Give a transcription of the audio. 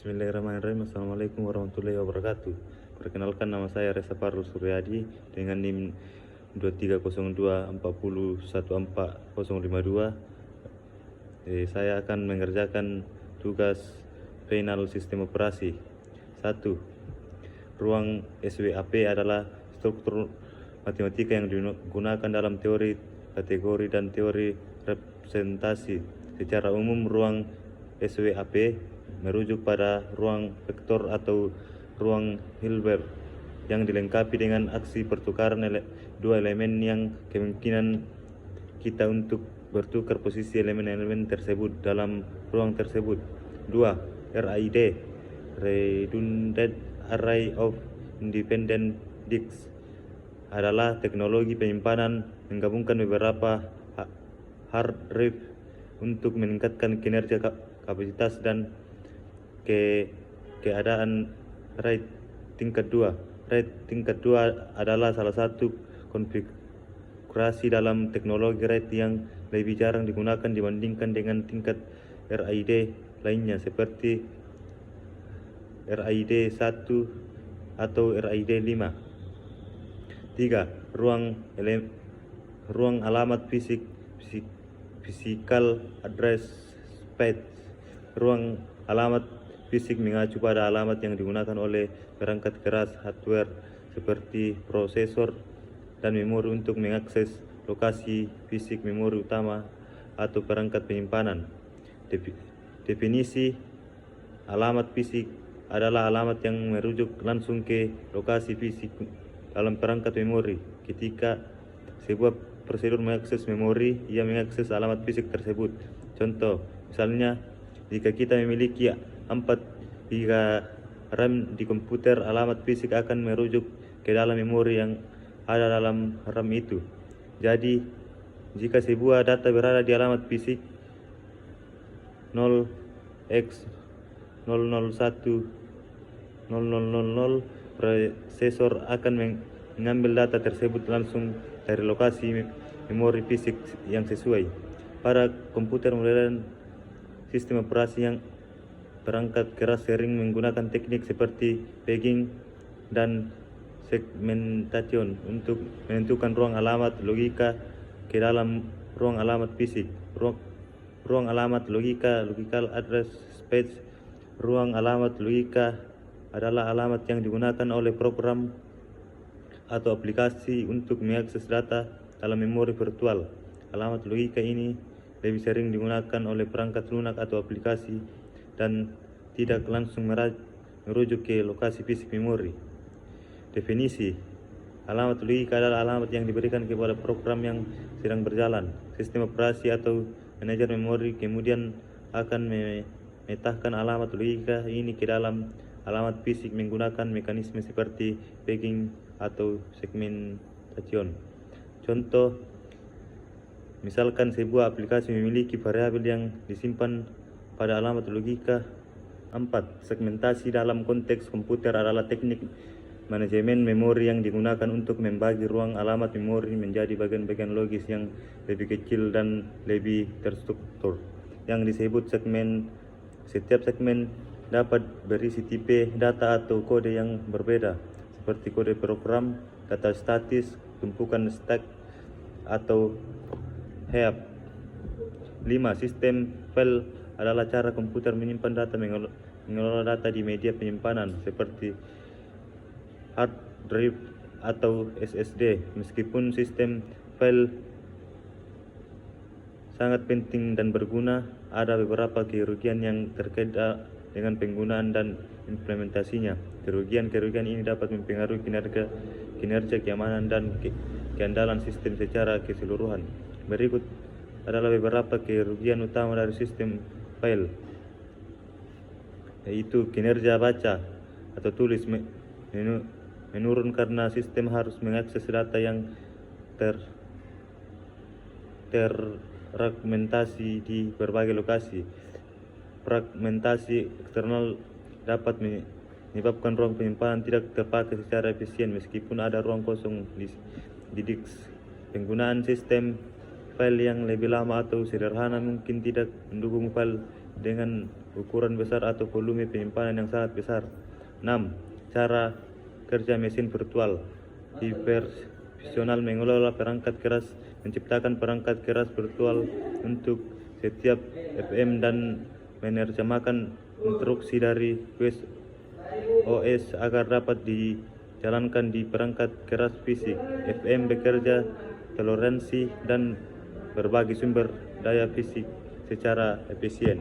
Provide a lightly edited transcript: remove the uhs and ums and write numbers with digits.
Bismillahirrahmanirrahim. Assalamualaikum warahmatullahi wabarakatuh. Perkenalkan, nama saya Reza Parul Suryadi dengan NIM 230240140052. Saya akan mengerjakan tugas final sistem operasi. 1. Ruang SWAP adalah struktur matematika yang digunakan dalam teori kategori dan teori representasi. Secara umum, ruang SWAP merujuk pada ruang vektor atau ruang Hilbert yang dilengkapi dengan aksi pertukaran dua elemen yang kemungkinan kita untuk bertukar posisi elemen-elemen tersebut dalam ruang tersebut. 2. RAID, Redundant Array of Independent Disks, adalah teknologi penyimpanan menggabungkan beberapa hard drive untuk meningkatkan kinerja, kapasitas, dan keadaan RAID tingkat 2. RAID tingkat 2 adalah salah satu konfigurasi dalam teknologi RAID yang lebih jarang digunakan dibandingkan dengan tingkat RAID lainnya seperti RAID 1 atau RAID 5. 3. Ruang alamat Physical Address Space. Ruang alamat fisik mengacu pada alamat yang digunakan oleh perangkat keras hardware seperti prosesor dan memori untuk mengakses lokasi fisik memori utama atau perangkat penyimpanan. Definisi alamat fisik adalah alamat yang merujuk langsung ke lokasi fisik dalam perangkat memori. Ketika sebuah prosedur mengakses memori, ia mengakses alamat fisik tersebut. Contoh, misalnya jika kita memiliki 4 GB RAM di komputer, alamat fisik akan merujuk ke dalam memori yang ada dalam RAM itu. Jadi, jika sebuah data berada di alamat fisik 0x0010000, prosesor akan mengambil data tersebut langsung dari lokasi memori fisik yang sesuai. Pada komputer modern, sistem operasi yang perangkat keras sering menggunakan teknik seperti pegging dan segmentation untuk menentukan ruang alamat logika ke dalam ruang alamat fisik. Ruang alamat logika, logical address space. Ruang alamat logika adalah alamat yang digunakan oleh program atau aplikasi untuk mengakses data dalam memori virtual. Alamat logika ini lebih sering digunakan oleh perangkat lunak atau aplikasi dan tidak langsung merujuk ke lokasi fisik memori. Definisi alamat logika adalah alamat yang diberikan kepada program yang sedang berjalan. Sistem operasi atau manajer memori kemudian akan memetakan alamat logika ini ke dalam alamat fisik menggunakan mekanisme seperti pegging atau segmentation. Contoh, misalkan sebuah aplikasi memiliki variabel yang disimpan pada alamat logika 4. Segmentasi dalam konteks komputer adalah teknik manajemen memori yang digunakan untuk membagi ruang alamat memori menjadi bagian-bagian logis yang lebih kecil dan lebih terstruktur, yang disebut segmen. Setiap segmen dapat berisi tipe data atau kode yang berbeda, seperti kode program, data statis, tumpukan stack, atau heap. 5. Sistem file adalah cara komputer menyimpan data, mengelola data di media penyimpanan seperti hard drive atau SSD. Meskipun sistem file sangat penting dan berguna, ada beberapa kerugian yang terkait dengan penggunaan dan implementasinya. Kerugian ini dapat mempengaruhi kinerja, keamanan, dan keandalan sistem secara keseluruhan. Berikut adalah beberapa kerugian utama dari sistem file, yaitu kinerja baca atau tulis menurun karena sistem harus mengakses data yang terfragmentasi di berbagai lokasi. Fragmentasi eksternal dapat menyebabkan ruang penyimpanan tidak terpakai secara efisien meskipun ada ruang kosong di disk. Penggunaan sistem file yang lebih lama atau sederhana mungkin tidak mendukung file dengan ukuran besar atau volume penyimpanan yang sangat besar. 6. Cara kerja mesin virtual. Hipervisional mengelola perangkat keras, menciptakan perangkat keras virtual untuk setiap FM dan menerjemahkan instruksi dari OS agar dapat dijalankan di perangkat keras fisik. FM bekerja toleransi dan berbagi sumber daya fisik secara efisien.